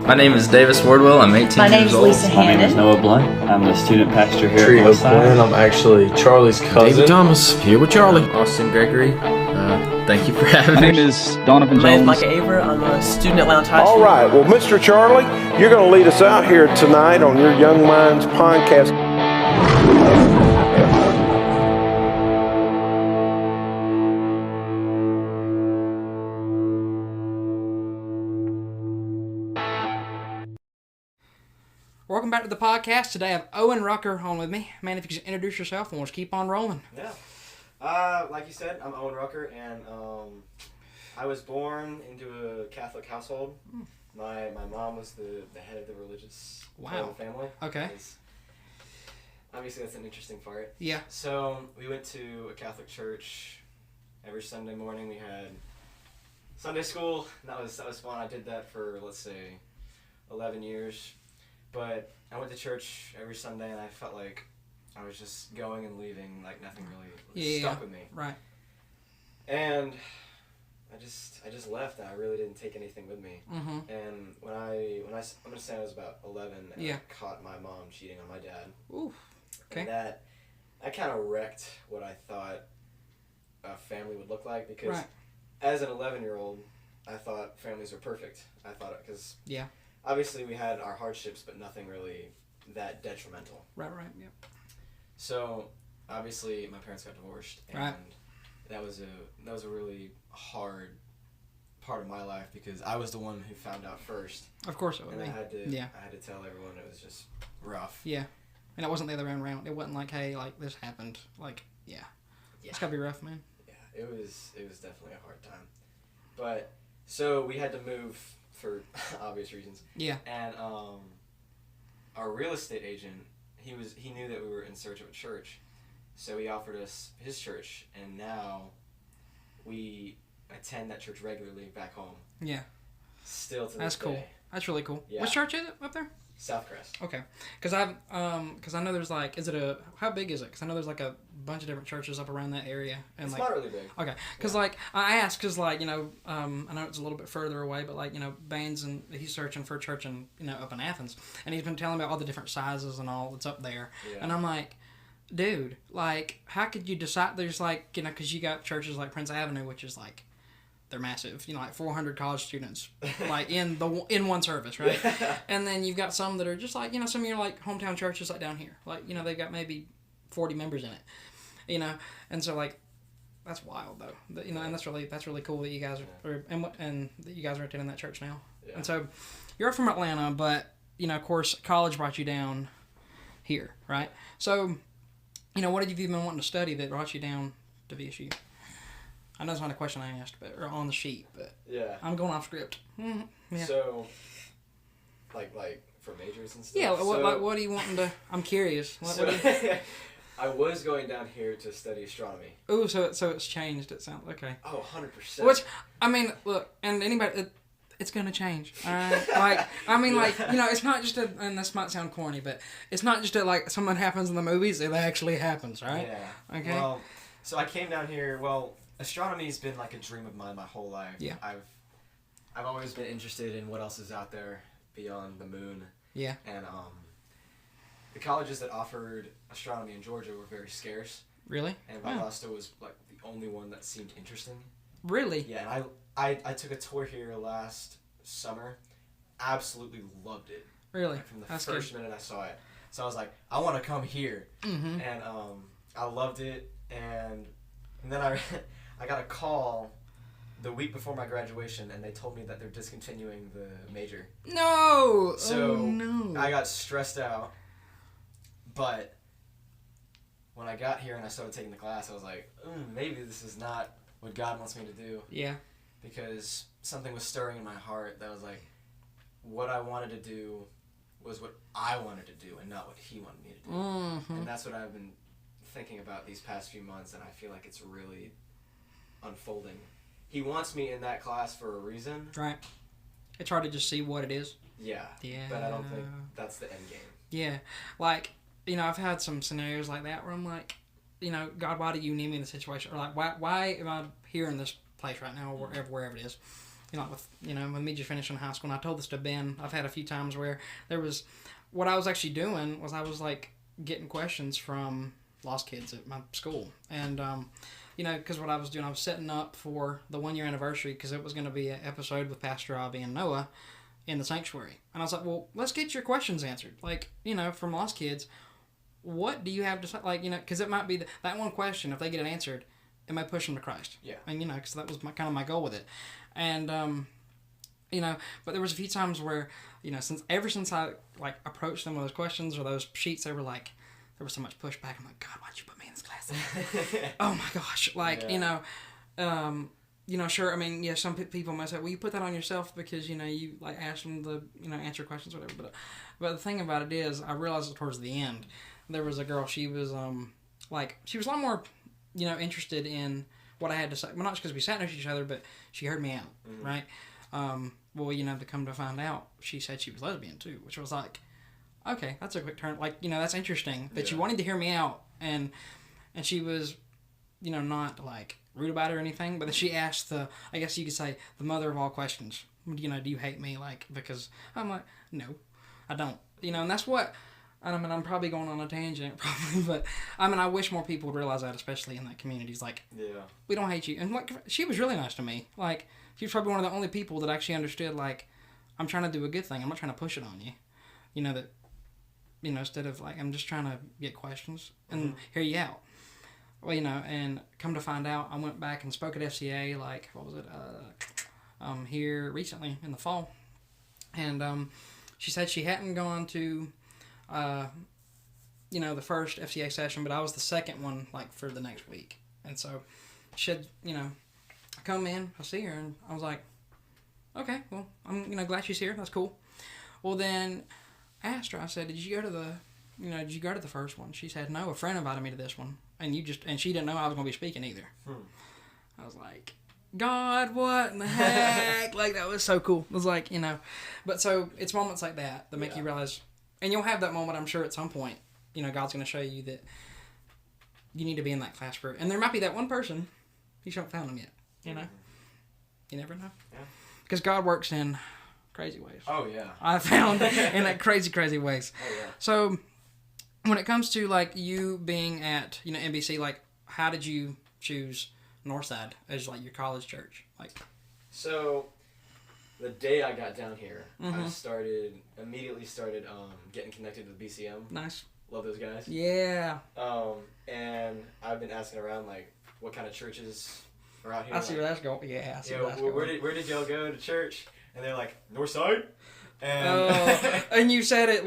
My name is Davis Wardwell. I'm 18 My years name's old. Lisa My name is Hannon. Noah Blunt. I'm the student pastor here Trio at Northside. Glenn. I'm actually Charlie's cousin. David Thomas, here with Charlie. Austin Gregory. Thank you for having My me. name is Donovan My name is Jones. Micah Aver. I'm a student at Lounge High All School. right. Well, Mr. Charlie, you're going to lead us out here tonight on your Young Minds podcast. Welcome back to the podcast. Today I have Owen Rucker on with me. Man, if you could just introduce yourself and we'll just keep on rolling. Yeah. Like you said, I'm Owen Rucker, and I was born into a Catholic household. My mom was the head of the religious part of the family. Okay. Obviously, that's an interesting part. Yeah. So we went to a Catholic church. Every Sunday morning we had Sunday school. That was fun. I did that for, let's say, 11 years. But I went to church every Sunday, and I felt like I was just going and leaving, like nothing really stuck with me. Right. And I just left, and I really didn't take anything with me. Mm-hmm. And I'm gonna say I was about 11, and I caught my mom cheating on my dad. Ooh. Okay. And that kind of wrecked what I thought a family would look like, because as an 11-year-old, I thought families were perfect. I thought it because obviously we had our hardships, but nothing really that detrimental. Right, yep. So obviously my parents got divorced, and that was a really hard part of my life, because I was the one who found out first. Of course it would and be. I had to tell everyone. It was just rough. Yeah. And it wasn't the other way around. It wasn't like, hey, like this happened. Like, it's gotta be rough, man. Yeah, it was definitely a hard time. But so we had to move for obvious reasons. Yeah. And our real estate agent, he knew that we were in search of a church, so he offered us his church, and now we attend that church regularly back home. Yeah. Still to this That's cool. day. That's really cool. Yeah. Which church is it up there? Southcrest. Okay. Because I know there's like, how big is it? Because I know there's like a bunch of different churches up around that area. And It's like, not really big. Okay. Because like, I asked because like, I know it's a little bit further away, but like, Baines, and he's searching for a church in, up in Athens. And he's been telling me all the different sizes and all that's up there. Yeah. And I'm like, dude, like, how could you decide? There's like, because you got churches like Prince Avenue, which is like, they're massive, like 400 college students, like in one service, right? Yeah. And then you've got some that are just like, some of your like hometown churches like down here, like they've got maybe 40 members in it, and so like that's wild though, and that's really cool that you guys are and that you guys are attending that church now. Yeah. And so you're from Atlanta, but of course college brought you down here, right? So what have you been wanting to study that brought you down to VSU? I know it's not a question I asked, or on the sheet, but I'm going off script. Mm-hmm. Yeah. So, like for majors and stuff. Yeah. What are you wanting to? I'm curious. I was going down here to study astronomy. Ooh, so it's changed. It sounds okay. Oh, 100%. Which look, and anybody, it's gonna change. All right. It's not just and this might sound corny, but it's not just like something happens in the movies. It actually happens, right? Yeah. Okay. Well, so I came down here. Well, astronomy's been like a dream of mine my whole life. Yeah. I've always been interested in what else is out there beyond the moon. Yeah. And the colleges that offered astronomy in Georgia were very scarce. Really? And Valdosta was like the only one that seemed interesting. Really? Yeah, and I took a tour here last summer. Absolutely loved it. Really? Like from the first minute I saw it. So I was like, I want to come here. Mm-hmm. And I loved it. And then I got a call the week before my graduation, and they told me that they're discontinuing the major. No! So no. I got stressed out, but when I got here and I started taking the class, I was like, maybe this is not what God wants me to do. Yeah. Because something was stirring in my heart that was like, what I wanted to do was what I wanted to do and not what He wanted me to do. Mm-hmm. And that's what I've been thinking about these past few months, and I feel like it's really unfolding. He wants me in that class for a reason. Right. It's hard to just see what it is. Yeah. But I don't think that's the end game. Yeah. Like, I've had some scenarios like that where I'm like, God, why do you need me in this situation? Or like, why am I here in this place right now, or wherever it is? with me just finishing high school, and I told this to Ben, I've had a few times where what I was actually doing was I was like getting questions from lost kids at my school, and because what I was doing, I was setting up for the 1 year anniversary, because it was going to be an episode with Pastor Avi and Noah in the sanctuary, and I was like, well, let's get your questions answered, from lost kids. What do you have to say? Because it might be that one question, if they get it answered, it might push them to Christ. Yeah. And because that was my goal with it, and but there was a few times where ever since I approached them with those questions or those sheets, they were like, there was so much pushback. I'm like, God, why'd you put me in this class? Oh my gosh, sure. I mean, yeah, some people might say, well, you put that on yourself because you asked them to answer questions or whatever. But the thing about it is, I realized it towards the end. There was a girl. She was she was a lot more interested in what I had to say. Well, not just because we sat next to each other, but she heard me out, right? To come to find out, she said she was lesbian too, which was like, okay, that's a quick turn. That's interesting that you wanted to hear me out, and she was, not rude about it or anything, but then she asked I guess you could say, the mother of all questions. Do you hate me? Because I'm like, no, I don't. And that's what. I'm probably going on a tangent, probably, but I wish more people would realize that, especially in that community. It's we don't hate you. And she was really nice to me. She was probably one of the only people that actually understood, I'm trying to do a good thing. I'm not trying to push it on you. Instead of I'm just trying to get questions and hear you out. Well, and come to find out, I went back and spoke at FCA, what was it, here recently in the fall. And she said she hadn't gone to the first FCA session, but I was the second one, for the next week. And so she said, I come in, I see her, and I was like, okay, well, I'm, glad she's here. That's cool. Well, then I asked her, I said, did you go to the first one? She said, no, a friend invited me to this one. And she didn't know I was going to be speaking either. I was like, God, what in the heck? That was so cool. It was but so it's moments like that make you realize. And you'll have that moment, I'm sure, at some point. God's going to show you that you need to be in that class for it. And there might be that one person, you haven't found them yet. You never know. Yeah. Because God works in crazy ways. Oh, yeah. I found in crazy, crazy ways. Oh, yeah. So, when it comes to, you being at, NBC, how did you choose Northside as, your college church? So, the day I got down here, I immediately started getting connected with BCM. Nice. Love those guys. Yeah. And I've been asking around, what kind of churches are out here. I see where that's going. Yeah, I see where that's going. Where did y'all go to church? And they're like, Northside? And and you said it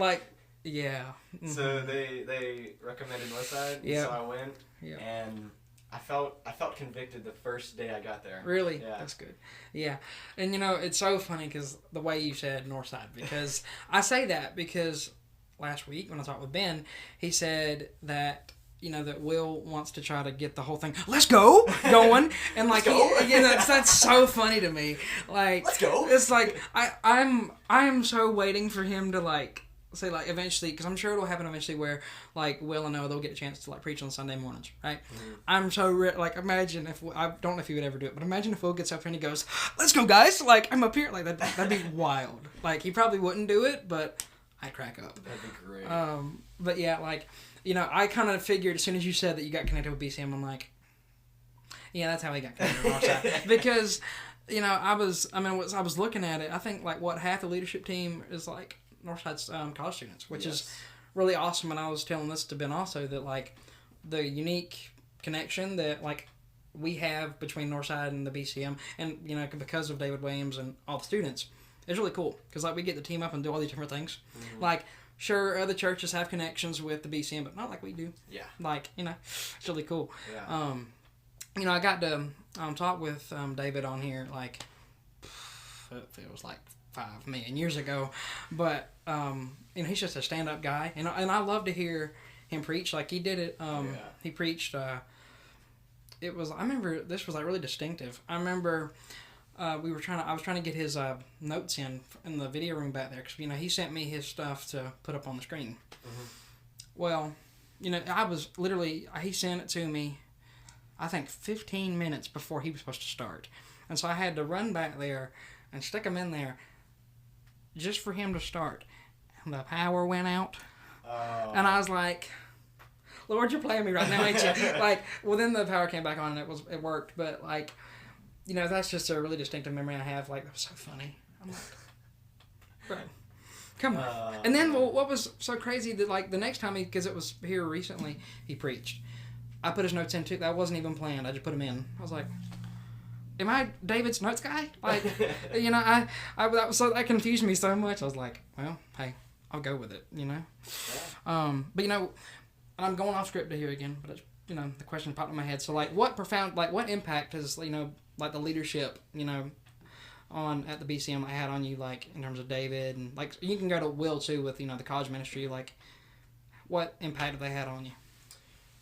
yeah. Mm-hmm. So they recommended Northside. Yeah. So I went. Yeah. And I felt convicted the first day I got there. Really? Yeah. That's good. Yeah. And it's so funny because the way you said Northside, because I say that because last week when I talked with Ben, he said that that Will wants to try to get the whole thing, let's go, going. And that's so funny to me. Let's go. It's I'm so waiting for him to say eventually, because I'm sure it'll happen eventually where Will and Noah, they'll get a chance to preach on Sunday mornings, right? Mm-hmm. I'm so imagine if I don't know if he would ever do it, but imagine if Will gets up here and he goes, let's go guys, I'm up here, that'd be wild. He probably wouldn't do it, but I'd crack up. That'd be great. But yeah, I kind of figured as soon as you said that you got connected with BCM, I'm like, yeah, that's how he got connected with Northside. Because I was looking at it, I think what half the leadership team is Northside's college students, which is really awesome. And I was telling this to Ben also, that the unique connection that we have between Northside and the BCM, and because of David Williams and all the students, is really cool, because we get to team up and do all these different things. Mm-hmm. Sure, other churches have connections with the BCM, but not like we do. Yeah. It's really cool. Yeah. I got to talk with David on here it feels 5 million years ago, but he's just a stand-up guy, and I love to hear him preach. He did it. He preached. I remember this was really distinctive. I remember I was trying to get his notes in the video room back there, because he sent me his stuff to put up on the screen. Mm-hmm. Well, I was literally, he sent it to me, I think 15 minutes before he was supposed to start. And so I had to run back there and stick them in there just for him to start. And the power went out. Oh. And I was like, Lord, you're playing me right now, ain't you? Like, well, then the power came back on and it worked. But, like, you know, that's just a really distinctive memory I have. Like, that was so funny. I'm like, bro, come on. And then what was so crazy that, like, the next time because it was here recently, he preached. I put his notes in too. That wasn't even planned. I just put them in. I was like, am I David's notes guy? Like, you know, that confused me so much. I was like, well, hey, I'll go with it, you know? Yeah. But, you know, I'm going off script here again, but, it's, you know, the question popped in my head. So, like, what impact has, you know, like, the leadership, you know, at the BCM I had on you, like, in terms of David, and, like, you can go to Will, too, with, you know, the college ministry, like, what impact have they had on you?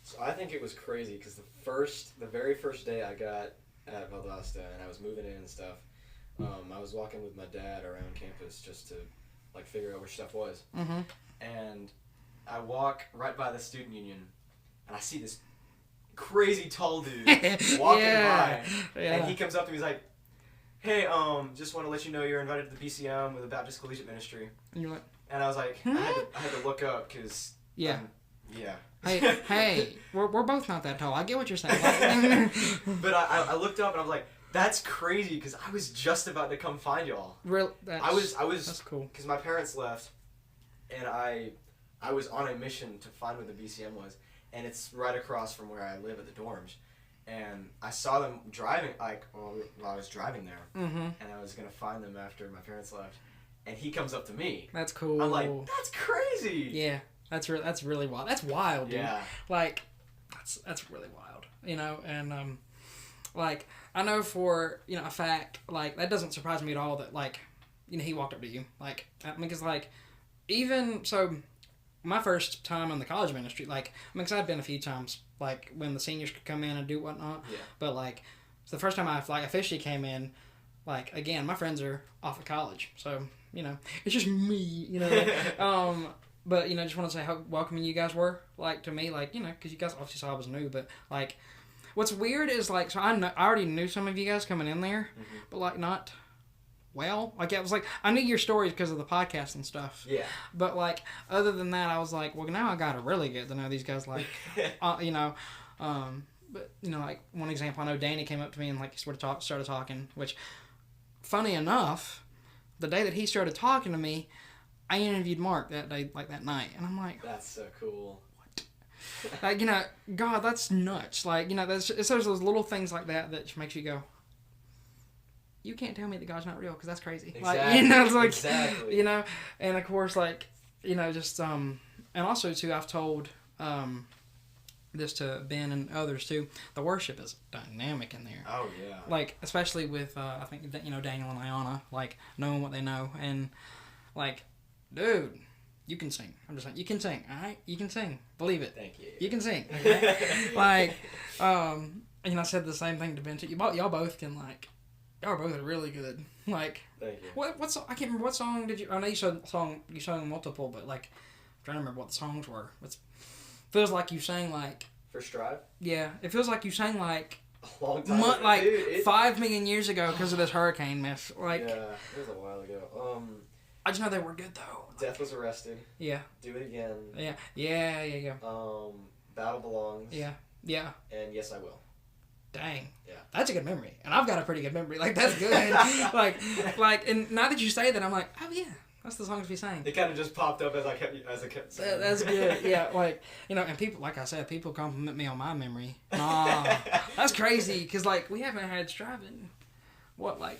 So I think it was crazy because the very first day I got at Valdosta and I was moving in and stuff, I was walking with my dad around campus just to, like, figure out where stuff was. Mm-hmm. And I walk right by the student union and I see this crazy tall dude walking by, and he comes up to me, he's like, hey, just want to let you know you're invited to the BCM with the Baptist Collegiate Ministry. And you're like, and I was like, I had to look up because yeah. Hey, we're both not that tall. I get what you're saying. But I looked up and I was like, that's crazy because I was just about to come find y'all. I was that's cool because my parents left, and I was on a mission to find where the BCM was, and it's right across from where I live at the dorms, and I saw them driving while I was driving there, and I was gonna find them after my parents left, and he comes up to me. That's cool. I'm like, that's crazy. Yeah. That's really wild. That's wild, dude. Yeah. Like, that's really wild. You know, and like I know for a fact, like that doesn't surprise me at all that like, he walked up to you. Like, I mean, because like even so, my first time in the college ministry, like because I'd been a few times, like when the seniors could come in and do whatnot. Yeah. But like, it's the first time I like officially came in. Like again, my friends are off at college, so it's just me. But, just want to say how welcoming you guys were, like, to me, like, because you guys obviously saw I was new, but, like, what's weird is, like, so I already knew some of you guys coming in there, but, like, not well. Like, it was, like, I knew your stories because of the podcast and stuff. Yeah. But, like, other than that, I was like, well, now I got to really get to know these guys, like, but, like, one example, I know Danny came up to me and, like, he started talking, which, funny enough, the day that he started talking to me, I interviewed Mark that day, like that night, and I'm like, that's so cool. What? Like, God, that's nuts. Like, there's those little things like that just makes you go, you can't tell me that God's not real, because that's crazy. Exactly. Like, it's like, exactly. And of course, like, just, and also, too, I've told, this to Ben and others, too, the worship is dynamic in there. Oh, yeah. Like, especially with, I think, Daniel and Ayana, like, knowing what they know, and, like, dude, you can sing. I'm just saying, you can sing, alright? You can sing. Believe it. Thank you. You can sing, okay? Like, I said the same thing to Ben, too. Y'all both can, like, y'all are both really good. Like, thank you. What song, I can't remember what song did you, I know you sang multiple, but, like, I'm trying to remember what the songs were. Feels like you sang, like... For Strive? Yeah, it feels like you sang, like... A long time ago. Like, dude, 5 million years ago because of this hurricane mess. Like, yeah, it was a while ago. I just know they were good, though. Death Was Arrested. Yeah. Do It Again. Yeah. Battle Belongs. Yeah. And Yes, I Will. Dang. Yeah. That's a good memory. And I've got a pretty good memory. Like, that's good. like, and now that you say that, I'm like, oh, yeah. That's the songs we sang. It kind of just popped up as I kept saying. That's good. Yeah, like, and people, like I said, people compliment me on my memory. Nah, that's crazy, because, like, we haven't had Strive in, what, like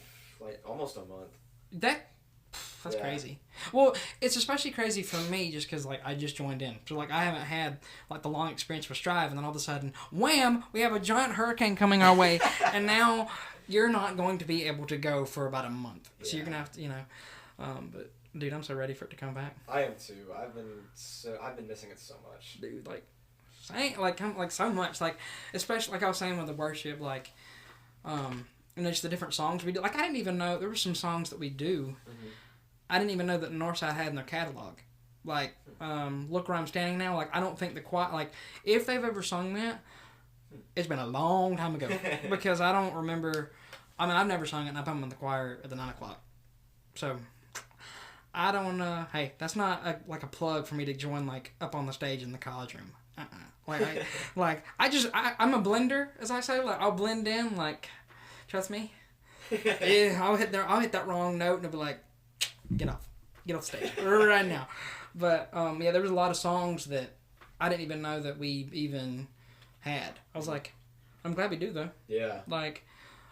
almost a month. That's crazy. Well, it's especially crazy for me just because, like, I just joined in. So, like, I haven't had, like, the long experience with Strive, and then all of a sudden, wham, we have a giant hurricane coming our way, and now you're not going to be able to go for about a month. So you're going to have to, but... Dude, I'm so ready for it to come back. I am too. I've been missing it so much. Dude, like so much. Like, especially like I was saying with the worship, like, and just the different songs we do. Like, I didn't even know there were some songs that we do. Mm-hmm. I didn't even know that Northside had in their catalog. Like, Look Where I'm Standing Now. Like, I don't think the choir, like, if they've ever sung that, it's been a long time ago because I don't remember I mean, I've never sung it, and I've been in the choir at the 9 o'clock. So, I don't, hey, that's not like a plug for me to join, like, up on the stage in the college room. Like, I'm a blender, as I say. Like, I'll blend in, like, trust me. Yeah, I'll hit that wrong note, and it'll be like, get off the stage right now. But, yeah, there was a lot of songs that I didn't even know that we even had. I was like, I'm glad we do, though. Yeah. Like,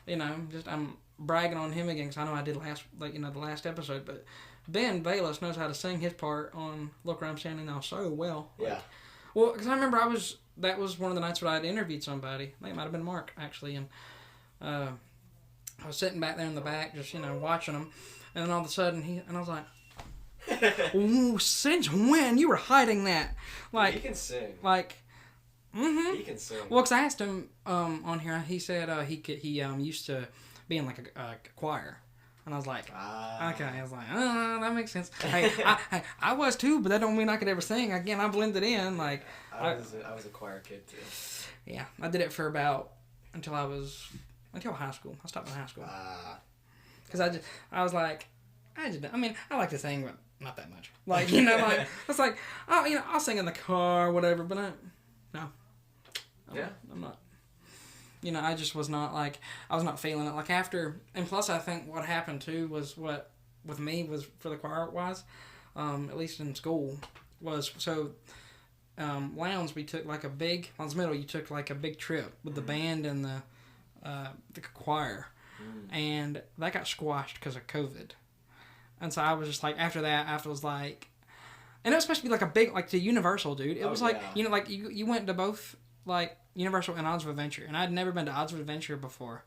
I'm bragging on him again, because I know I did the last episode, but Ben Bayless knows how to sing his part on Look Where I'm Standing Now so well. Yeah. Well, because I remember that was one of the nights when I had interviewed somebody. I think it might have been Mark, actually, and I was sitting back there in the back, just, watching him, and then all of a sudden, I was like, ooh, since when? You were hiding that. Like, he can sing. Like, mm-hmm. He can sing. Well, because I asked him on here, he said he used to be in, like, a choir. And I was like, okay. I was like, that makes sense. Hey, I was too, but that don't mean I could ever sing. Again, I blended in. Like, I was a choir kid too. Yeah, I did it for until high school. I stopped in high school. Because I was like, I like to sing, but not that much. Like, it's like, I'll sing in the car or whatever, but no. I'm not. I just was not, like, I was not feeling it. Like, after, and plus I think what happened too was what, with me, was for the choir-wise, at least in school, was, so, Lowndes, we took, like, Lowndes Middle, you took, like, a big trip with the band and the choir, and that got squashed because of COVID. And so I was just, like, after that, I was like, and it was supposed to be, like, a big, like, to Universal, dude. It was, like, like, you went to both, like, Universal and Odds of Adventure, and I'd never been to Odds of Adventure before,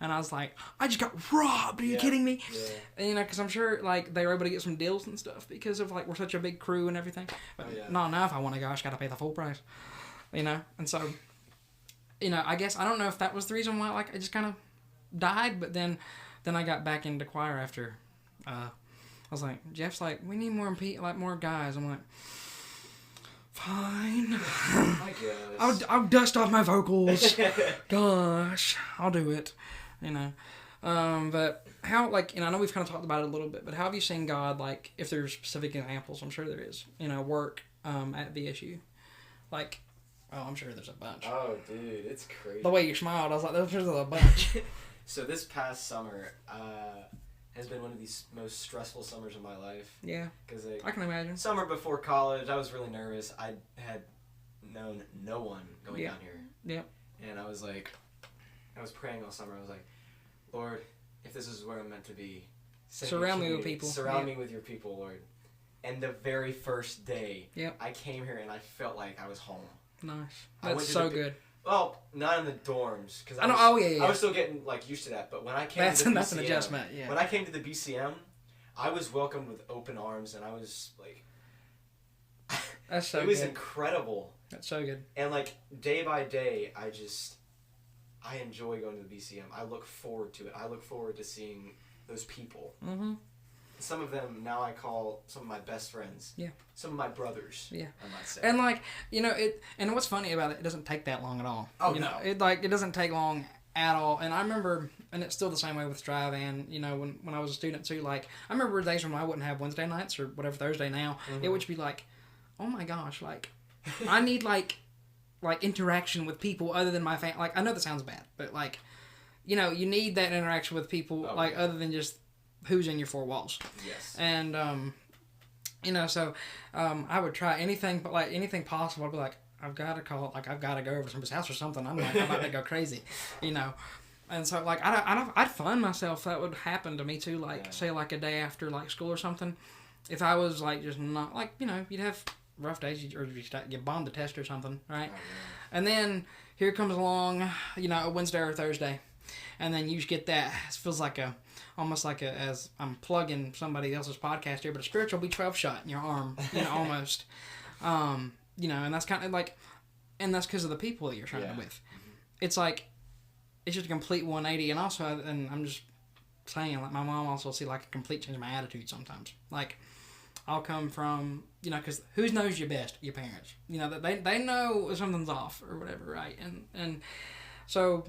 and I was like, I just got robbed. Are you kidding me? Yeah. And, because I'm sure, like, they were able to get some deals and stuff because of, like, we're such a big crew and everything. But not enough. I want to go. I just got to pay the full price, and so, I guess I don't know if that was the reason why, like, I just kind of died. But then I got back into choir after. I was like, Jeff's like, we need more guys. I'm like, fine. I guess. I'll dust off my vocals. Gosh, I'll do it. But how, like, I know we've kind of talked about it a little bit, but how have you seen God, like, if there's specific examples? I'm sure there is. Work at VSU. Like, I'm sure there's a bunch. Oh, dude, it's crazy. The way you smiled, I was like, there's a bunch. So this past summer has been one of these most stressful summers of my life. Yeah. Because I can imagine. Summer before college, I was really nervous. I had known no one going down here. Yep. And I was praying all summer. I was like, Lord, if this is where I'm meant to be, surround me with people. Surround me with your people, Lord. And the very first day, I came here and I felt like I was home. Nice. That's so good. Well, not in the dorms, because I was still getting, like, used to that. But when I came to the BCM, that's an adjustment. Yeah. When I came to the BCM, I was welcomed with open arms, and I was like, that's so. It was incredible. That's so good. And, like, day by day, I enjoy going to the BCM. I look forward to it. I look forward to seeing those people. Mm-hmm. Some of them now I call some of my best friends. Yeah. Some of my brothers. Yeah. I might say. And, like, and what's funny about it doesn't take that long at all. Oh, no. It doesn't take long at all. And I remember, and it's still the same way with Strive, and, when I was a student too, like, I remember days when I wouldn't have Wednesday nights or whatever, Thursday now, it would be like, oh my gosh, like, I need, like interaction with people other than my family. Like, I know that sounds bad, but, like, you need that interaction with people, other than just who's in your four walls. Yes. And, so I would try anything, but, like, anything possible. I'd be like, I've got to go over to somebody's house or something. I'm about to go crazy, And so, like, I'd find myself, that would happen to me too, like, say, like, a day after, like, school or something. If I was, like, just not, like, you'd have rough days, or you bombed a test or something, right? Oh, yeah. And then here comes along, a Wednesday or a Thursday, and then you just get that. It feels like almost like as I'm plugging somebody else's podcast here, but a spiritual B12 shot in your arm, almost. And that's kind of like, and that's because of the people that you're trying to with. It's like, it's just a complete 180, and also, and I'm just saying, like, my mom also see, like, a complete change in my attitude sometimes. Like, I'll come from, because who knows you best? Your parents. That they know something's off or whatever, right? And so,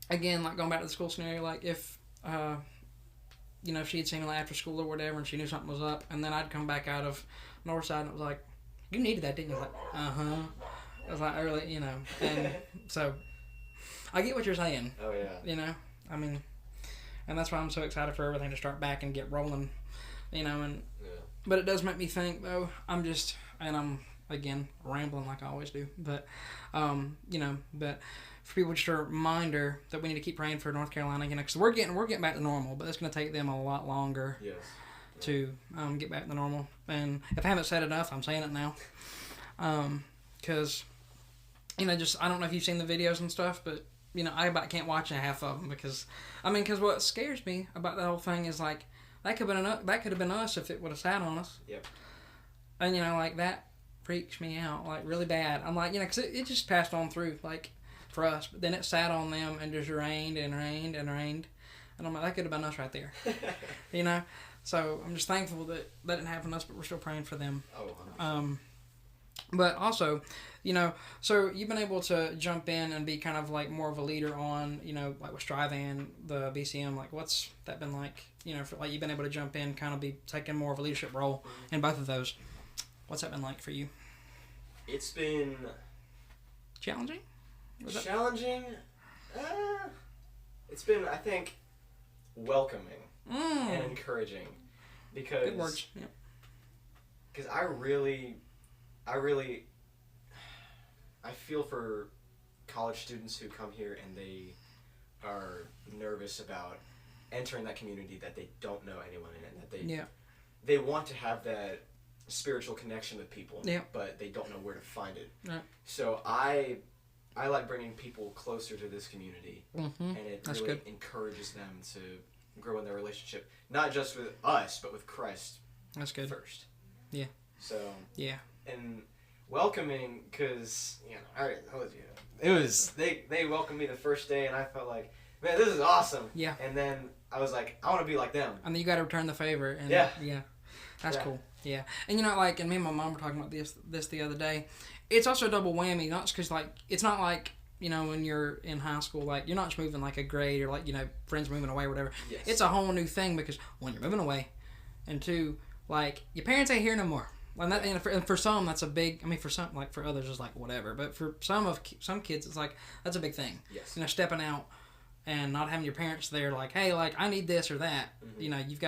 again, like going back to the school scenario, like if if she had seen me like after school or whatever, and she knew something was up, and then I'd come back out of Northside, and it was like, you needed that, didn't you? I was like, I was like, early, and so I get what you're saying. Oh yeah. I mean, and that's why I'm so excited for everything to start back and get rolling, and but it does make me think though. I'm again rambling like I always do, but but for people, just a reminder that we need to keep praying for North Carolina, because we're getting back to normal, but it's going to take them a lot longer. Yes. To get back to normal. And if I haven't said enough, I'm saying it now. Because, I don't know if you've seen the videos and stuff, but, I about can't watch half of them because what scares me about the whole thing is, like, that could have been us if it would have sat on us. Yep. And, like, that freaks me out, like, really bad. I'm like, because it just passed on through, like, for us. But then it sat on them and just rained and rained and rained. And I'm like, that could have been us right there. So I'm just thankful that didn't happen to us, but we're still praying for them. Oh, but also, so you've been able to jump in and be kind of like more of a leader on, like with Strive and the BCM. Like, what's that been like? For, like, you've been able to jump in, kind of be taking more of a leadership role in both of those. What's that been like for you? It's been challenging. Challenging. It's been, I think, welcoming. And encouraging, because good words. Yeah. Because I feel for college students who come here and they are nervous about entering that community that they don't know anyone in, and that they want to have that spiritual connection with people, but they don't know where to find it. Right. So I like bringing people closer to this community, and it That's really good. encourages them to grow in their relationship, not just with us, but with Christ. That's good. First. Yeah. So. Yeah. And welcoming, because I already told you, it was they welcomed me the first day, and I felt like, man, this is awesome. Yeah. And then I was like, I want to be like them. And then you got to return the favor. And yeah. That's cool. Yeah. And like, and me and my mom were talking about this the other day. It's also a double whammy, not just because, like, it's not like, when you're in high school, like, you're not just moving like a grade or like, friends moving away or whatever. Yes. It's a whole new thing because, one, you're moving away, and two, like, your parents ain't here no more. And for some, that's a big, for some, like, for others, it's like, whatever. But for some kids, it's like, that's a big thing. Yes. Stepping out and not having your parents there, like, hey, like, I need this or that. Mm-hmm. You've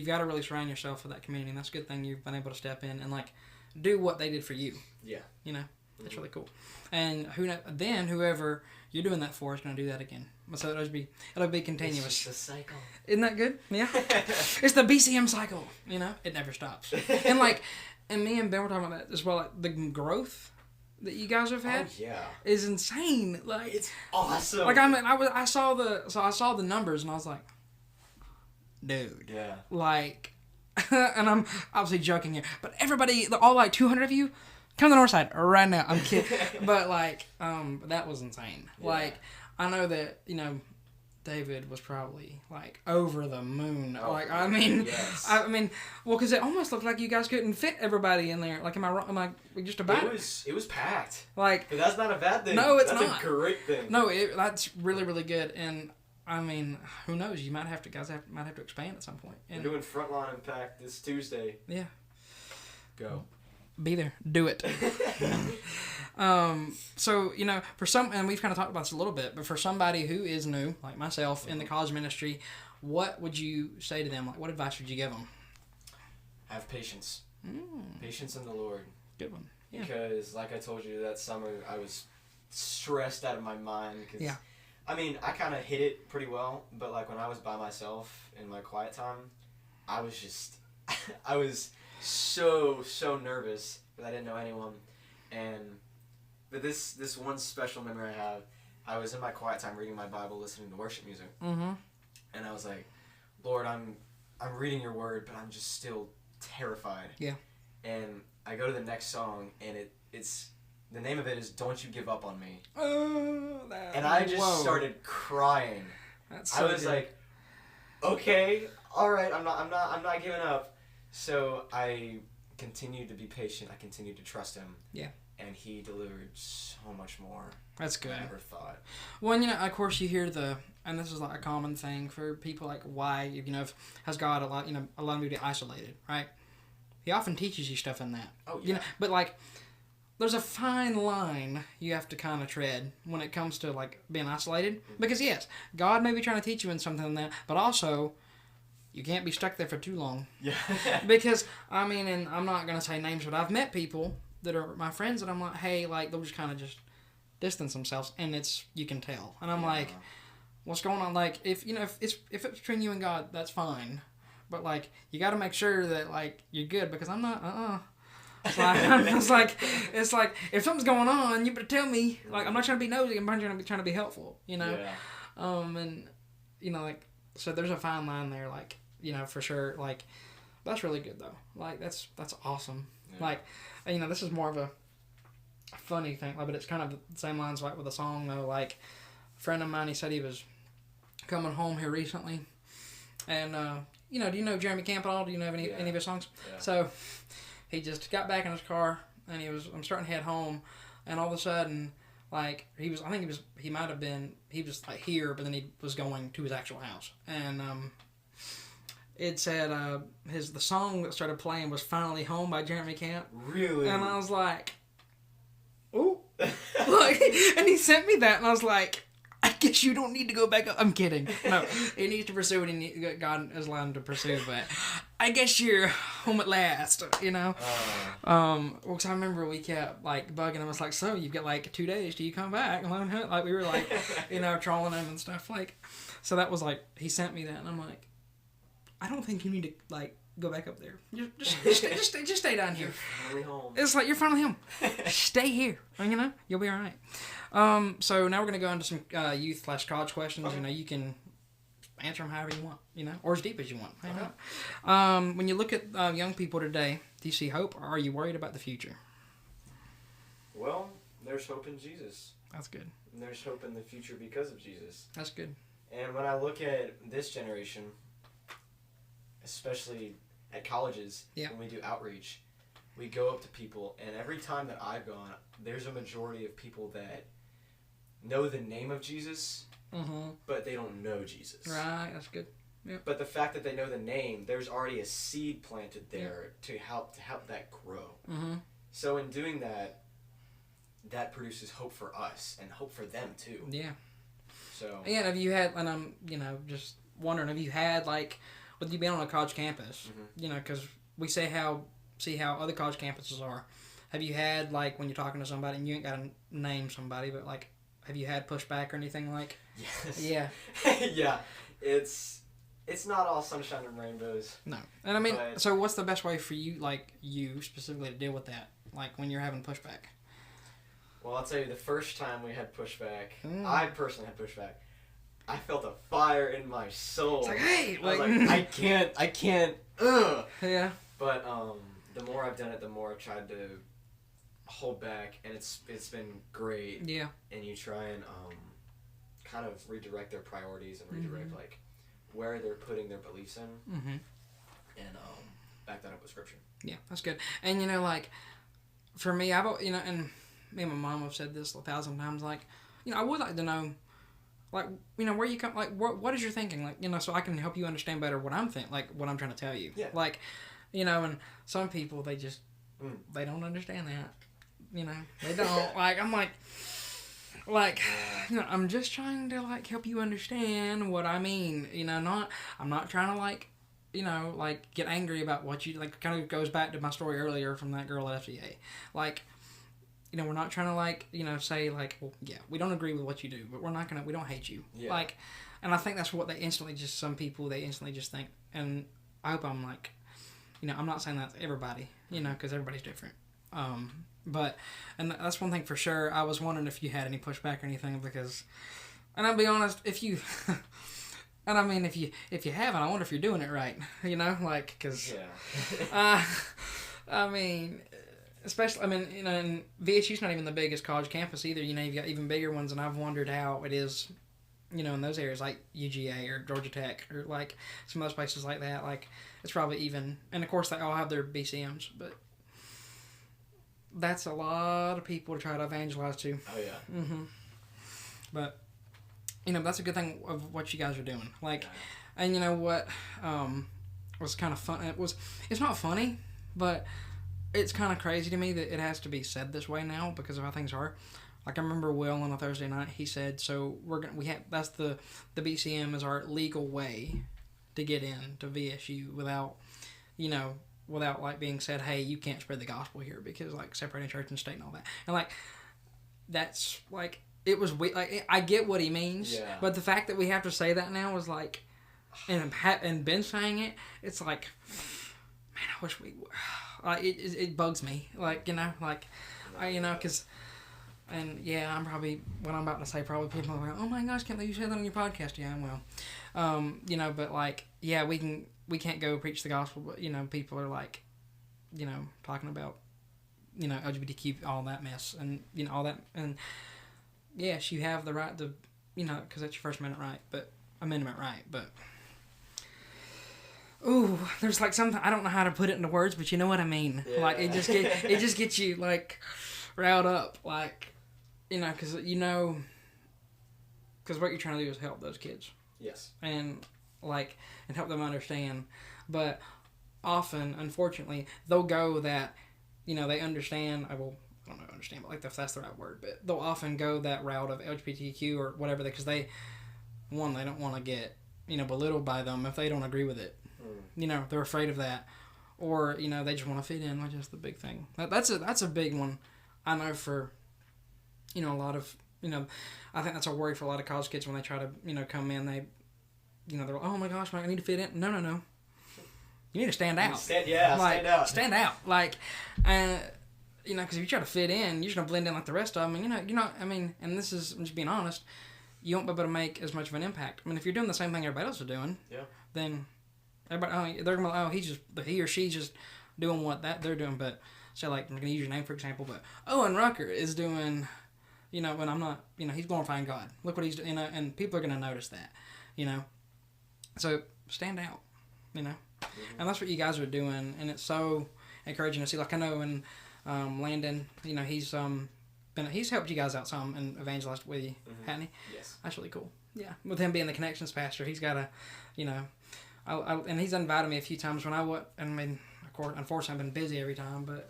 got to really surround yourself with that community, and that's a good thing you've been able to step in and, like, do what they did for you. Yeah. That's really cool. And whoever you're doing that for is going to do that again. So it'll be continuous. It's just a cycle. Isn't that good? Yeah. It's the BCM cycle. It never stops. And me and Ben were talking about that as well. Like, the growth that you guys have had is insane. Like, it's awesome. Like, I saw the numbers and I was like, dude. Yeah. Like, and I'm obviously joking here, but everybody, all like 200 of you, come to the Northside right now. I'm kidding. But, like, that was insane. Yeah. Like, I know that, David was probably, like, over the moon. Oh, like, yes. Well, because it almost looked like you guys couldn't fit everybody in there. Like, am I wrong? Am I just about it was packed. Like, but that's not a bad thing. No, it's not. That's a great thing. No, that's really, really good. And, who knows? You might have to expand at some point. And we're doing Frontline Impact this Tuesday. Yeah. Go. Be there. Do it. So, for some, and we've kind of talked about this a little bit, but for somebody who is new, like myself, in the college ministry, what would you say to them? Like, what advice would you give them? Have patience. Patience in the Lord. Good one. Yeah. Because, like I told you, that summer I was stressed out of my mind. Cause, yeah. I kind of hit it pretty well, but, like, when I was by myself in my quiet time, I was just, I was so nervous because I didn't know anyone. But this one special memory I have, I was in my quiet time reading my Bible, listening to worship music. Mm-hmm. And I was like, Lord, I'm reading your word, but I'm just still terrified. Yeah. And I go to the next song, and it's the name of it is "Don't You Give Up on Me." And I just started crying. That's so I was good. like, okay, all right, I'm not giving up. So I continued to be patient. I continued to trust him. Yeah. and he delivered so much more That's good. than I ever thought. Well, and, of course you hear and this is like a common thing for people, like why, has God allowed me to be isolated, right? He often teaches you stuff in that. Oh, yeah. But like, there's a fine line you have to kind of tread when it comes to like being isolated. Because yes, God may be trying to teach you in something in that, but also you can't be stuck there for too long. Yeah. Because, and I'm not going to say names, but I've met people that are my friends that I'm like, hey, like, they'll just kind of just distance themselves, and you can tell. And I'm like, what's going on? Like, if it's between you and God, that's fine. But, like, you got to make sure that, like, you're good, because I'm not, It's like, if something's going on, you better tell me. Like, I'm not trying to be nosy, I'm trying to be helpful, Yeah. And, like, so there's a fine line there, like, for sure. Like, that's really good, though. Like, that's awesome. Yeah. Like, this is more of a funny thing, but it's kind of the same lines like with the song, though. Like, a friend of mine, he said he was coming home here recently, and, do you know Jeremy Camp at all? Do you know any of his songs? Yeah. So, he just got back in his car, and I'm starting to head home, and all of a sudden, like, he was like here, but then he was going to his actual house, and, it said, the song that started playing was Finally Home by Jeremy Camp. Really? And I was like, ooh. Like, and he sent me that, and I was like, I guess you don't need to go back up. I'm kidding. No, he needs to pursue what God has allowed him to pursue, but I guess you're home at last, Because I remember we kept, like, bugging him. I was like, so, you've got, like, 2 days till you come back. And, like, we were, like, trolling him and stuff. Like, so that was, like, he sent me that, and I'm like, I don't think you need to, like, go back up there. Just stay down here. Finally home. It's like, you're finally home. Stay here. You'll be all right. So now we're going to go into some youth/college questions. Okay. You can answer them however you want, or as deep as you want. Okay. When you look at young people today, do you see hope, or are you worried about the future? Well, there's hope in Jesus. That's good. And there's hope in the future because of Jesus. That's good. And when I look at this generation, especially at colleges, when we do outreach, we go up to people, and every time that I've gone, there's a majority of people that know the name of Jesus, but they don't know Jesus. Right, that's good. Yep. But the fact that they know the name, there's already a seed planted there to help that grow. Mm-hmm. So in doing that, that produces hope for us and hope for them too. Yeah. So. And have you had, and I'm just wondering, have you had, like, with you being on a college campus, because we see how other college campuses are. Have you had, like, when you're talking to somebody, and you ain't got to name somebody, but, like, have you had pushback or anything like? Yes. Yeah. Yeah. It's not all sunshine and rainbows. No. And so what's the best way for you, like, you specifically, to deal with that, like, when you're having pushback? Well, I'll tell you, the first time we had pushback, I personally had pushback, I felt a fire in my soul. It's like, hey, I was like, I can't, ugh. Yeah. But the more I've done it, the more I've tried to hold back, and it's been great. Yeah. And you try and kind of redirect their priorities and redirect like where they're putting their beliefs in, and back that up with scripture. Yeah, that's good. And like, for me, I've and me and my mom have said this 1,000 times. Like, I would like to know. Like, where you come, like, what is your thinking? Like, so I can help you understand better what I'm like, what I'm trying to tell you. Yeah. Like, and some people, they just, they don't understand that. They don't. Like, I'm like, I'm just trying to, like, help you understand what I mean. I'm not trying to, like, like, get angry about what you, like, kind of goes back to my story earlier from that girl at FCA. Like, we're not trying to, like, say, like, well, yeah, we don't agree with what you do, but we don't hate you. Yeah. Like, and I think that's what some people instantly just think. And I hope I'm, like, I'm not saying that to everybody, because everybody's different. But, and that's one thing for sure. I was wondering if you had any pushback or anything, because, and I'll be honest, if you, and if you haven't, I wonder if you're doing it right, like, because, yeah. Especially, and VSU's not even the biggest college campus either. You've got even bigger ones, and I've wondered how it is, in those areas like UGA or Georgia Tech or like some of those places like that. Like, it's probably even, and of course they all have their BCMs, but that's a lot of people to try to evangelize to. Oh yeah. Mm-hmm. But, that's a good thing of what you guys are doing. Like, and you know what was kind of fun? It's not funny, but it's kind of crazy to me that it has to be said this way now because of how things are. Like, I remember Will on a Thursday night, he said, so that's the BCM is our legal way to get in to VSU without like being said, hey, you can't spread the gospel here because like separating church and state and all that. And like, that's like, it was weird. Like, I get what he means, but the fact that we have to say that now is like, and Ben saying it, it's like, man, I wish we, it bugs me. Like, because, and yeah, I'm probably, what I'm about to say, probably people are like, oh my gosh, can't believe you said that on your podcast. Yeah, well, but like, yeah, we can't go preach the gospel, but, people are like, talking about, LGBTQ, all that mess, and, all that, and yes, you have the right to, because that's your First Amendment right, but, ooh, there's like something, I don't know how to put it into words, but you know what I mean. Yeah. Like, it just gets you, like, riled up, like, because, because what you're trying to do is help those kids. Yes. And, like, and help them understand. But often, unfortunately, they'll go that, they understand, I don't know, understand, but like if that's the right word, but they'll often go that route of LGBTQ or whatever, because they don't want to get, belittled by them if they don't agree with it. They're afraid of that. Or, they just want to fit in, which is the big thing. That's a big one, I know, for, a lot of, I think that's a worry for a lot of college kids when they try to, come in, they're like, oh my gosh, I need to fit in. No. You need to stand out. Stand out. Stand out. Like, because if you try to fit in, you're just going to blend in like the rest of them. And, and this is, I'm just being honest, you won't be able to make as much of an impact. I mean, if you're doing the same thing everybody else is doing, then everybody, they're going to be like, he or she's just doing what they're doing. But, so like, I'm going to use your name for example, but Owen Rucker is doing, when I'm not, he's glorifying God. Look what he's doing, and people are going to notice that, So, stand out, And that's what you guys are doing, and it's so encouraging to see. Like, I know when Landon, he's helped you guys out some and evangelized with you, hasn't he? Yes. That's really cool. Yeah. With him being the connections pastor, he's got a, and he's invited me a few times when of course, unfortunately, I've been busy every time, but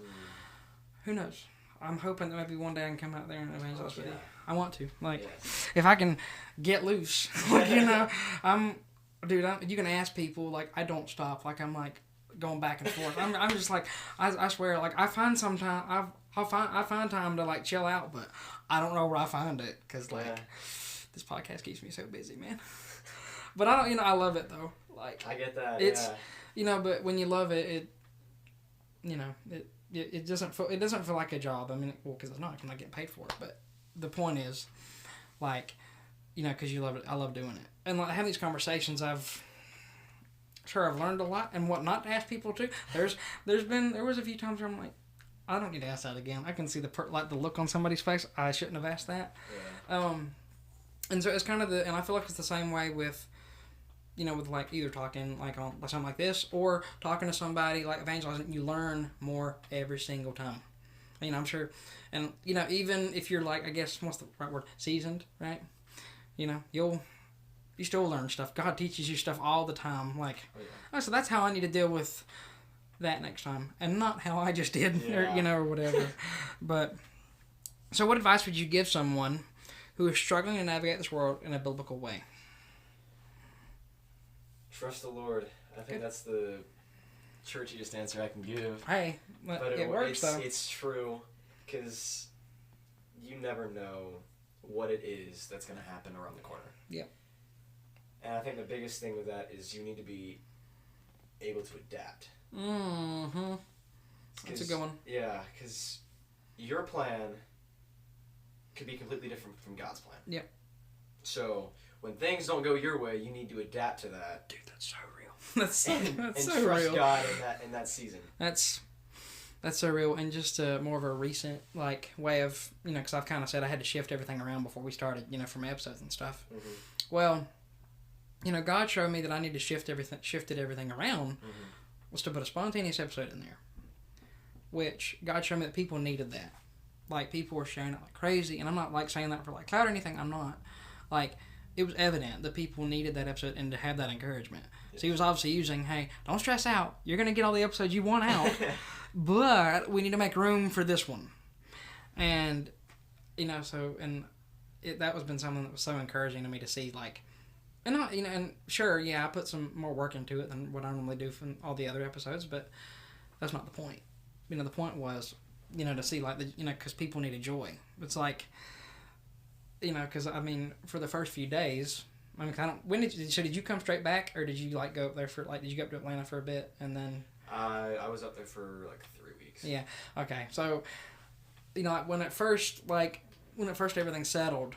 who knows? I'm hoping that maybe one day I can come out there and evangelize with you. I want to. Like, if I can get loose, you can ask people, like, I don't stop. Like, I'm, like, going back and forth. I'm just, like, I swear, like, I find time to, like, chill out, but I don't know where I find it, because, like, this podcast keeps me so busy, man. But I don't, I love it, though. Like, I get that, it's, but when you love it, it doesn't feel like a job. I mean, because it's not. I'm not getting paid for it. But the point is, like, because you love it. I love doing it. And like having these conversations, I've learned a lot and what not to ask people to. There was a few times where I'm like, I don't need to ask that again. I can see the look on somebody's face. I shouldn't have asked that. Yeah. And so it's kind of and I feel like it's the same way with, with like either talking like on something like this or talking to somebody like evangelizing. You learn more every single time. I'm sure, and even if you're like, I guess what's the right word, seasoned, right? You still learn stuff. God teaches you stuff all the time. Like, so that's how I need to deal with that next time, and not how I just did, or whatever. But so, what advice would you give someone who is struggling to navigate this world in a biblical way? Trust the Lord. I think that's the churchiest answer I can give. Hey, but it works though. It's true, because you never know what it is that's going to happen around the corner. Yeah. And I think the biggest thing with that is you need to be able to adapt. Mm-hmm. That's a good one. Yeah, because your plan could be completely different from God's plan. Yeah. So when things don't go your way, you need to adapt to that. Dude, that's so real. That's so and trust real. God in that season. That's so real, and just more of a recent like way of because I've kind of said I had to shift everything around before we started for my episodes and stuff. Mm-hmm. Well, God showed me that I need to shifted everything around was to put a spontaneous episode in there. which God showed me that people needed that. Like, people were sharing it like crazy, and I'm not, like, saying that for, like, clout or anything. I'm not. Like, it was evident that people needed that episode and to have that encouragement. Yes. So he was obviously using, hey, don't stress out. You're going to get all the episodes you want out, but we need to make room for this one. And, so, and that was been something that was so encouraging to me to see, like, and not, and sure, yeah, I put some more work into it than what I normally do from all the other episodes, but that's not the point. The point was, to see, like, because people needed joy. It's like, because, for the first few days, did you come straight back, or did you, like, go up there for, like, did you go up to Atlanta for a bit, and then? I was up there for, like, 3 weeks. Yeah, okay, so, like, when at first everything settled,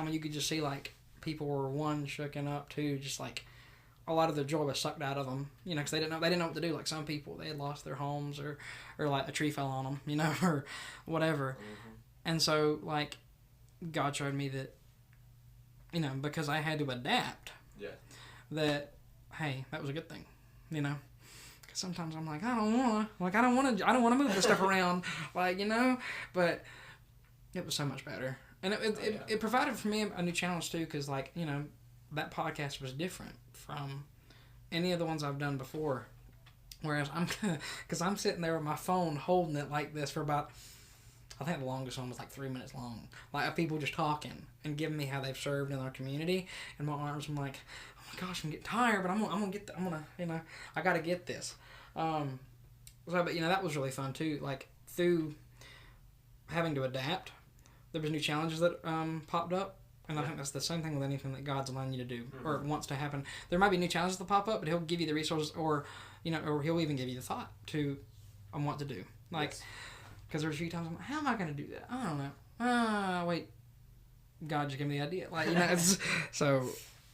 you could just see, like, people were, one, shooken up, two, just, like, a lot of the joy was sucked out of them, because they didn't know what to do. Like, some people, they had lost their homes, or like, a tree fell on them, or whatever. Mm-hmm. And so, like, God showed me that, because I had to adapt. Yeah. That, hey, that was a good thing, Because sometimes I'm like, I don't want to move this stuff around, like, but it was so much better. And it provided for me a new challenge too, because, like, that podcast was different from any of the ones I've done before. Whereas I'm sitting there with my phone holding it like this for about, I think the longest one was like 3 minutes long. Like, people just talking and giving me how they've served in our community. And my arms, I'm like, oh my gosh, I'm getting tired, but I got to get this. But that was really fun too. Like, through having to adapt, there was new challenges that popped up. And I think that's the same thing with anything that God's allowing you to do or wants to happen. There might be new challenges that pop up, but He'll give you the resources, or He'll even give you the thought to on what to do. Like, because there's a few times I'm like, how am I going to do that? I don't know. Wait, God just gave me the idea. Like, so,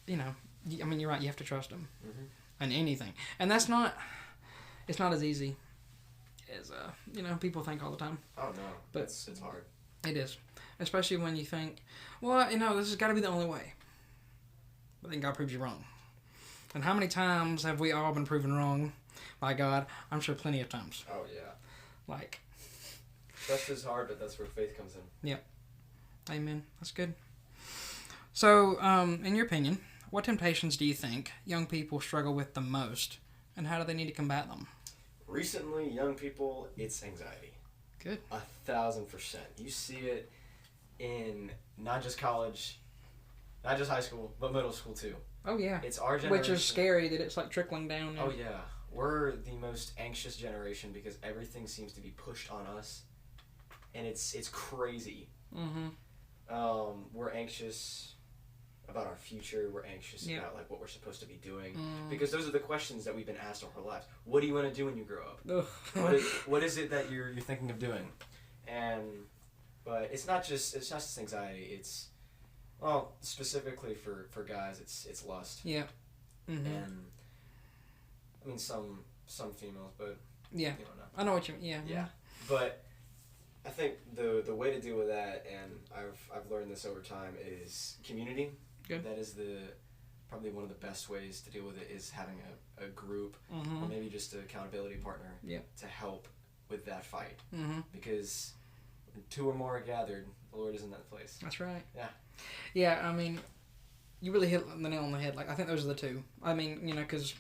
you're right. You have to trust Him in anything, and it's not as easy as people think all the time. Oh no, but it's hard. It is. Especially when you think, well, this has got to be the only way. But then God proves you wrong. And how many times have we all been proven wrong by God? I'm sure plenty of times. Oh, yeah. Like. Trust is hard, but that's where faith comes in. Yep. Amen. That's good. So, in your opinion, what temptations do you think young people struggle with the most, and how do they need to combat them? Recently, young people, it's anxiety. Good. 1,000%. You see it in not just college, not just high school, but middle school too. Oh yeah. It's our generation. Which is scary that it's like trickling down now. Oh yeah. We're the most anxious generation because everything seems to be pushed on us, and it's crazy. Mm-hmm. We're anxious about our future. We're anxious about like what we're supposed to be doing because those are the questions that we've been asked our whole lives. What do you want to do when you grow up? What is it that you're thinking of doing? But it's not just anxiety. It's specifically for guys, it's lust. Yeah. Mm-hmm. And some females, but yeah, I know what you mean. Yeah. Yeah. But I think the way to deal with that, and I've learned this over time, is community. Good. That is probably one of the best ways to deal with it, is having a group or maybe just an accountability partner to help with that fight. Mm-hmm. Because when two or more are gathered, the Lord is in that place. That's right. Yeah. Yeah, you really hit the nail on the head. Like, I think those are the two. Because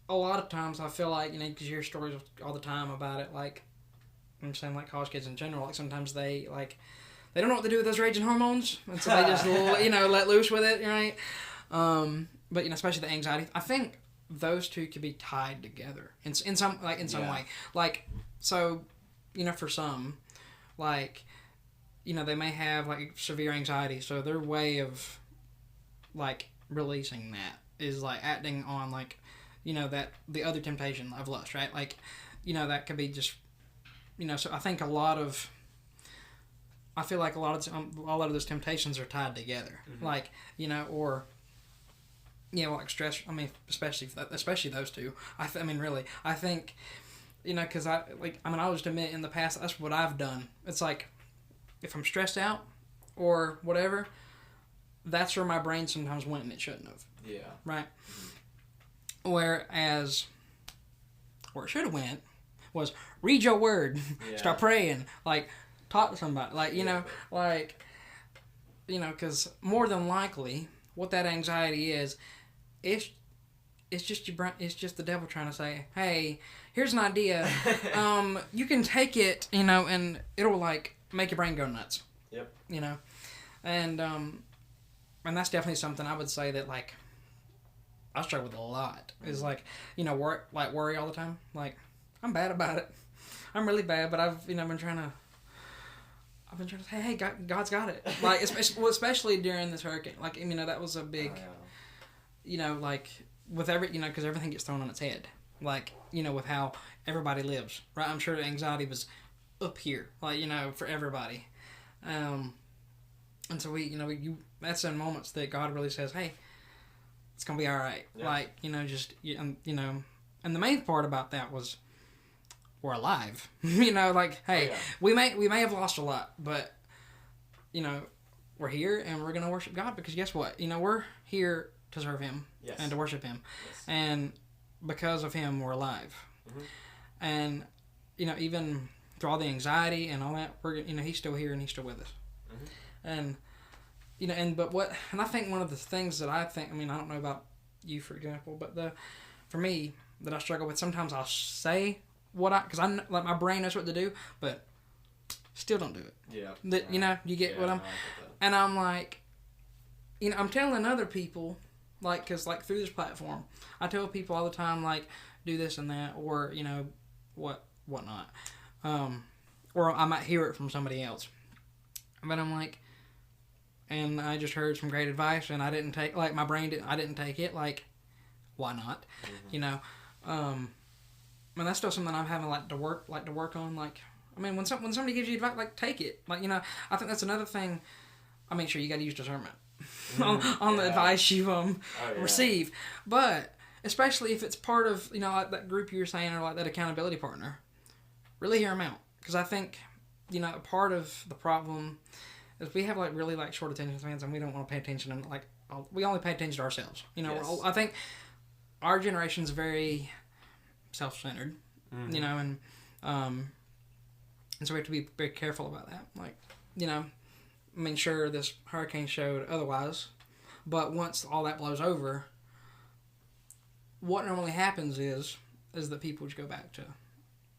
a lot of times I feel like, because you hear stories all the time about it, like, I'm saying, like, college kids in general, like, sometimes they don't know what to do with those raging hormones, and so they just, let loose with it, right? But, especially the anxiety. I think those two could be tied together in some way. Like, so, for some, like, they may have, like, severe anxiety, so their way of, like, releasing that is, like, acting on, like, that the other temptation of lust, right? Like, that could be just, so I think I feel like a lot of those temptations are tied together, like, or, like stress. Especially those two. I think, because I will just admit in the past that's what I've done. It's like, if I'm stressed out or whatever, that's where my brain sometimes went and it shouldn't have. Yeah. Right. Mm-hmm. Whereas, where it should have went was read your word, Yeah. start praying, like talk to somebody, like because more than likely, what that anxiety is, it's just your brain. It's just the devil trying to say, "Hey, here's an idea. You can take it, and it'll like make your brain go nuts." Yep. And that's definitely something I would say that like I struggle with a lot. Is like worry all the time. Like I'm bad about it. I'm really bad, but I've been trying to say, hey, God's got it. Like especially during this hurricane. Like that was a big, like with because everything gets thrown on its head. Like with how everybody lives, right? I'm sure the anxiety was up here, like for everybody. And so that's in moments that God really says, hey, it's gonna be all right. Yeah. Like and the main part about that was we're alive. Like hey, we may have lost a lot, but we're here and we're gonna worship God because guess what? We're here to serve Him and to worship Him, and because of Him we're alive. Mm-hmm. And even through all the anxiety and all that, we're He's still here and He's still with us. Mm-hmm. And I think one of the things that I don't know about you, for example, but for me that I struggle with, sometimes I'll say because I like my brain knows what to do, but still don't do it. Yeah. You get what and I'm like, I'm telling other people, like, cause like through this platform, I tell people all the time, like, do this and that, or whatnot, or I might hear it from somebody else, but I'm like. And I just heard some great advice, and I didn't take my brain didn't. I didn't take it. Like, why not? Mm-hmm. And that's still something I'm having to work on. Like, when somebody gives you advice, like take it. Like, I think that's another thing. Sure you got to use discernment on the advice you receive, but especially if it's part of like that group you were saying, or like that accountability partner, really hear them out, because I think part of the problem. We have really short attention spans, and we don't want to pay attention, and we only pay attention to ourselves. Yes. I think our generation's very self-centered, mm-hmm. And so we have to be very careful about that. Sure, this hurricane showed otherwise, but once all that blows over, what normally happens is that people just go back to,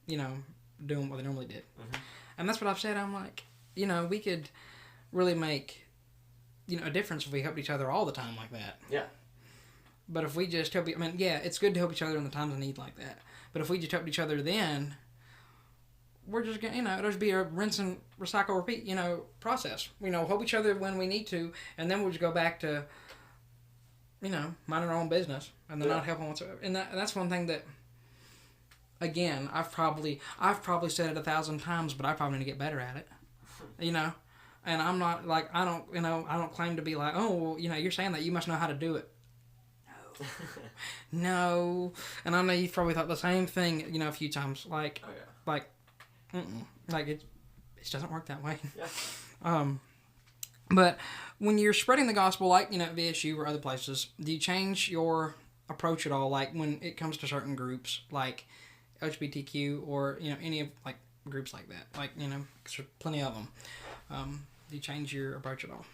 doing what they normally did, mm-hmm. And that's what I've said. I'm like, we could really make a difference if we helped each other all the time like that. Yeah. But if we just help, it's good to help each other in the times of need like that. But if we just helped each other, then we're just gonna, it'll just be a rinse and recycle, repeat, process. Help each other when we need to, and then we'll just go back to, minding our own business, and then not helping whatsoever. And that's one thing that, again, I've probably said it 1,000 times, but I probably need to get better at it. And I'm not I don't claim to be like, oh, well, you're saying that you must know how to do it. No. And I know you've probably thought the same thing, a few times. Like, it doesn't work that way. Yeah. But when you're spreading the gospel, like, VSU or other places, do you change your approach at all? Like, when it comes to certain groups, like LGBTQ or, any of, groups like that? Like, 'cause there's plenty of them. Do you change your approach at all?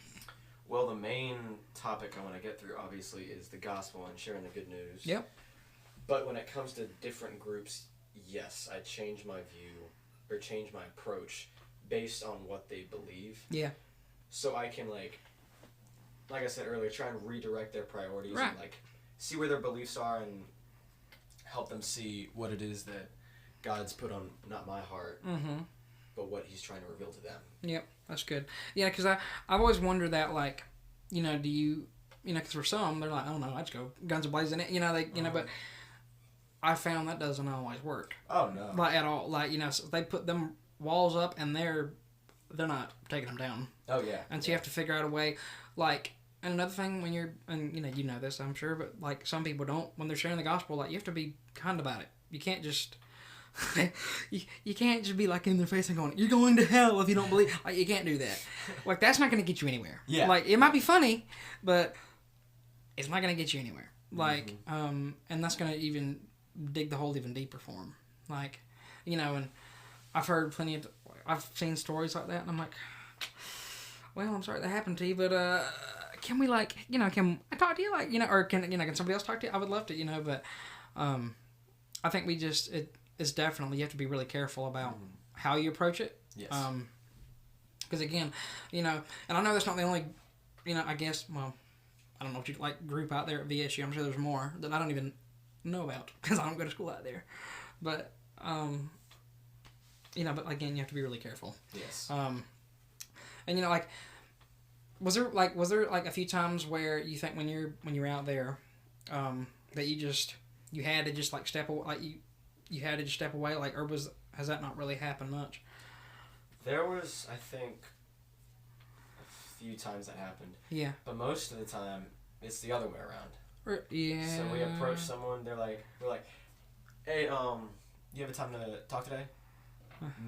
Well, the main topic I want to get through, obviously, is the gospel and sharing the good news. Yep. But when it comes to different groups, yes, I change my view or change my approach based on what they believe. Yeah. So I can, like I said earlier, try and redirect their priorities and, see where their beliefs are and help them see what it is that God's put on, not my heart, mm-hmm. but what He's trying to reveal to them. Yep, that's good. Yeah, because I've always wondered that, do you, because for some, they're like, oh no, I just go guns a-blazing it, but I found that doesn't always work. Oh no. At all. So they put them walls up and they're not taking them down. Oh yeah. And so you have to figure out a way, and another thing when you're, and you know this, I'm sure, but some people don't, when they're sharing the gospel, you have to be kind about it. You can't just, you can't just be in their face and going, you're going to hell if you don't believe. You can't do that. That's not going to get you anywhere. Yeah. It might be funny, but it's not going to get you anywhere. Mm-hmm. And that's going to even dig the hole even deeper for them. you know, and I've heard I've seen stories like that, and I'm like, well, I'm sorry that happened to you, but can we, like, you know, can I talk to you, like, you know, or can somebody else talk to you? I would love to, you know, but I think it's definitely, you have to be really careful about how you approach it. Yes. Because again, you know, and I know that's not the only, you know, I guess, well, I don't know what you like group out there at VSU. I'm sure there's more that I don't even know about because I don't go to school out there. But you know, but again, you have to be really careful. Yes. And you know, like, was there like a few times where you think when you're out there, that you had to just like step away, like you had to just step away, like, or has that not really happened much? There was, I think, a few times that happened. Yeah. But most of the time, it's the other way around. Yeah. So we approach someone, we're like, hey, you have a time to talk today?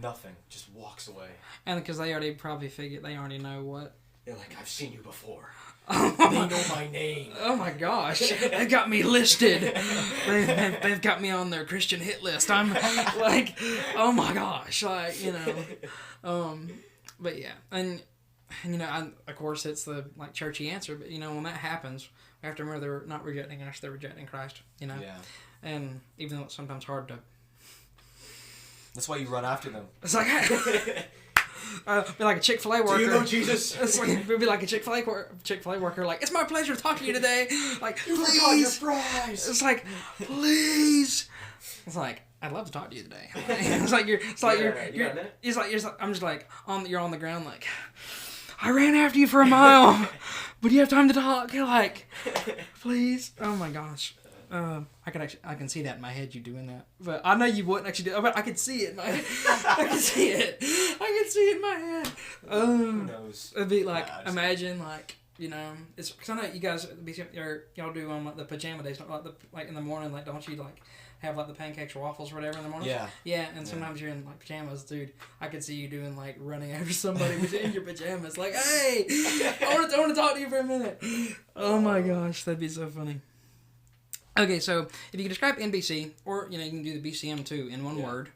Nothing. Just walks away. And because they already probably figured, they already know what. They're like, I've seen you before. Oh, they know my name. Oh my gosh, they got me listed. They've got me on their Christian hit list. I'm like, oh my gosh, like, you know, but yeah, and you know, of course it's the like churchy answer, but you know, when that happens, we have to remember they're not rejecting us, they're rejecting Christ, you know. Yeah. And even though it's sometimes hard to. That's why you run after them. It's like, be like a Chick-fil-A worker. Do you know Jesus? It's like, be like a Chick-fil-A worker. Like, it's my pleasure to talk to you today. Like, please. Forgot your fries. It's like, please. It's like, I'd love to talk to you today. It's like I'm just like you're on the ground like, I ran after you for a mile, but do you have time to talk? You're like, please. Oh my gosh. I can see that in my head, you doing that. But I know you wouldn't actually do it, but I could see it in my head. I can see it in my head. Who knows? It'd be like, imagine, like, you know, it's, because I know you guys, y'all do like the pajama days, like in the morning, like, don't you, like, have, like, the pancakes or waffles or whatever in the morning? Yeah. Yeah, and sometimes you're in, like, pajamas, dude. I could see you doing, like, running after somebody in your pajamas, like, hey, I want to talk to you for a minute. Oh my gosh, that'd be so funny. Okay, so if you could describe NBC, or, you know, you can do the BCM too in one word,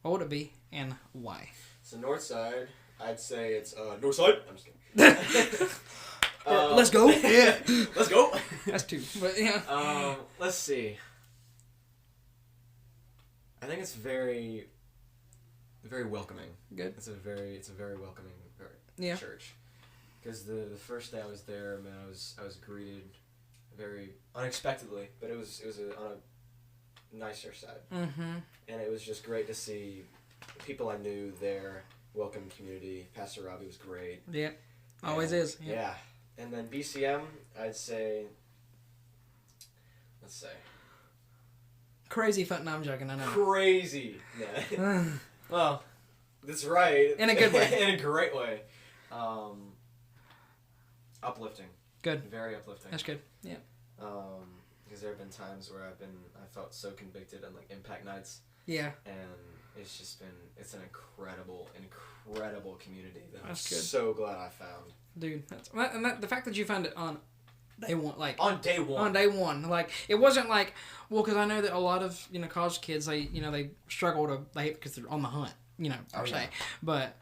what would it be and why? So Northside, I'd say it's Northside. I'm just kidding. Let's go. Yeah, let's go. That's two, but yeah. Let's see. I think it's very, very welcoming. Good. It's a very welcoming church. Because the first day I was there, man, I was greeted very unexpectedly, but it was on a nicer side. Mm-hmm. And it was just great to see people I knew there, welcome community. Pastor Robbie was great. Yeah, always is. Yeah. And then BCM, I'd say, let's say. Crazy fun. No, I'm joking. I know. Crazy. Yeah. Well, that's right. In a good way. In a great way. Uplifting. Good. Very uplifting. That's good. Yeah. Because there have been times where I felt so convicted on like impact nights. Yeah. And it's an incredible community that That's I'm good. so glad I found. Dude, the fact that you found it on day one, like on day one, like it wasn't like, well, because I know that a lot of, you know, college kids, they struggle because they're on the hunt, you know, per se. But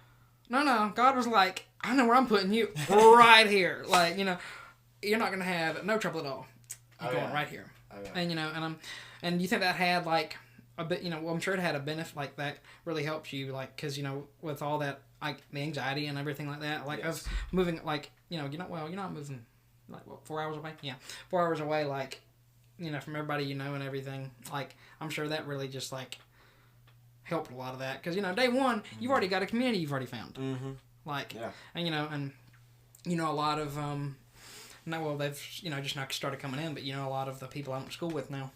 no, God was like, I know where I'm putting you, right here. Like, you know, you're not gonna have no trouble at all. You're going right here. Oh, yeah. And you know, and you think that had like a bit, you know, well, I'm sure it had a benefit like that really helped you, like, because, you know, with all that, like, the anxiety and everything like that, like, of moving, like, you know, you're not moving, like, what, 4 hours away? Yeah, 4 hours away, like, you know, from everybody you know and everything, like, I'm sure that really just, like, helped a lot of that, because, you know, day one, you've already got a community you've already found, like, and, you know, a lot of, they've, you know, just now started coming in, but, you know, a lot of the people I went to school with now,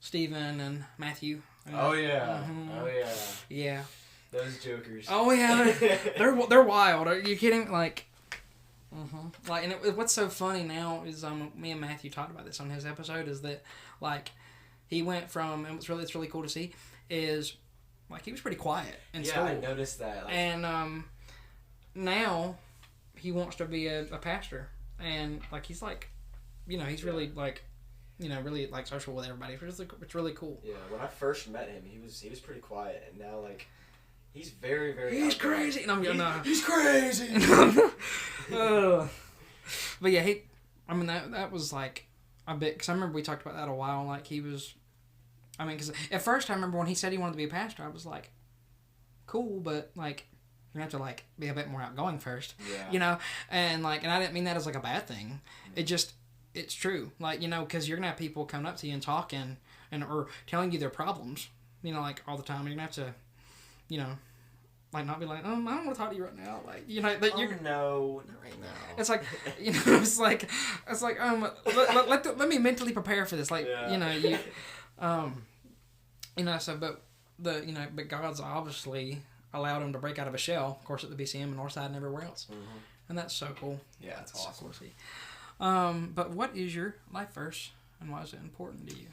Stephen and Matthew. Oh yeah. Mm-hmm. Oh yeah. Yeah. Those jokers. Oh yeah. they're wild. Are you kidding? Like, like, and what's so funny now is me and Matthew talked about this on his episode, is that like he went from, and it's really cool to see, is like he was pretty quiet in school. Yeah, I noticed that. Like, and now he wants to be a pastor, and like he's like, you know, he's really like, really like social with everybody. It's really cool. Yeah, when I first met him, he was pretty quiet, and now like he's very, very. He's crazy, and I'm going, no. He's crazy. But yeah, that was like a bit, because I remember we talked about that a while. Like he was, because at first I remember when he said he wanted to be a pastor, I was like, cool, but like you're gonna have to like be a bit more outgoing first, and like, and I didn't mean that as like a bad thing. It's true, like because you're gonna have people coming up to you and talking or telling you their problems, like all the time. You're gonna have to, like not be like, I don't want to talk to you right now, like that you're no, not right now. It's like let me mentally prepare for this, like so but God's obviously allowed him to break out of a shell, of course, at the BCM and Northside and everywhere else, and that's so cool. Yeah, it's awesome. So cool. But what is your life verse, and why is it important to you?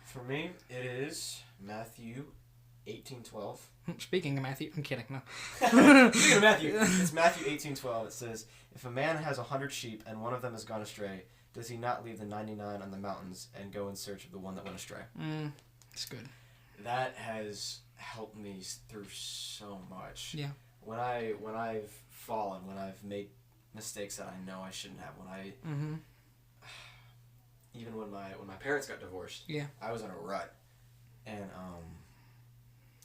For me, it is Matthew 18:12. Speaking of Matthew, I'm kidding. No. Speaking of Matthew, it's Matthew 18:12. It says, "If a man has 100 sheep and one of them has gone astray, does he not leave the 99 on the mountains and go in search of the one that went astray?" That's good. That has helped me through so much. Yeah. When I've fallen, when I've made mistakes that I know I shouldn't have, even when my parents got divorced, I was in a rut, and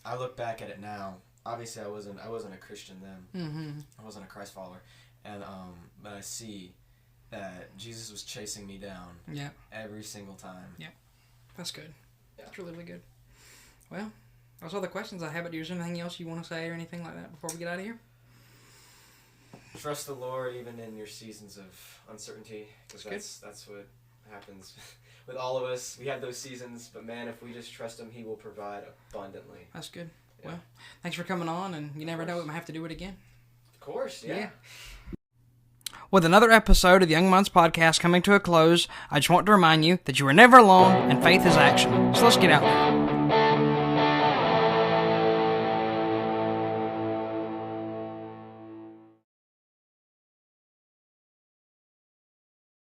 I look back at it now. Obviously, I wasn't a Christian then. I wasn't a Christ follower, and but I see that Jesus was chasing me down. Yeah. Every single time. Yeah, that's good. Yeah. That's really, really good. Well, those are all the questions I have. But is there anything else you want to say or anything like that before we get out of here? Trust the Lord even in your seasons of uncertainty, because that's what happens with all of us. We have those seasons, but man, if we just trust Him, He will provide abundantly. That's good. Yeah. Well, thanks for coming on, and you never know, we might have to do it again. Of course, yeah. With another episode of the Young Minds Podcast coming to a close, I just want to remind you that you are never alone, and faith is action. So let's get out there.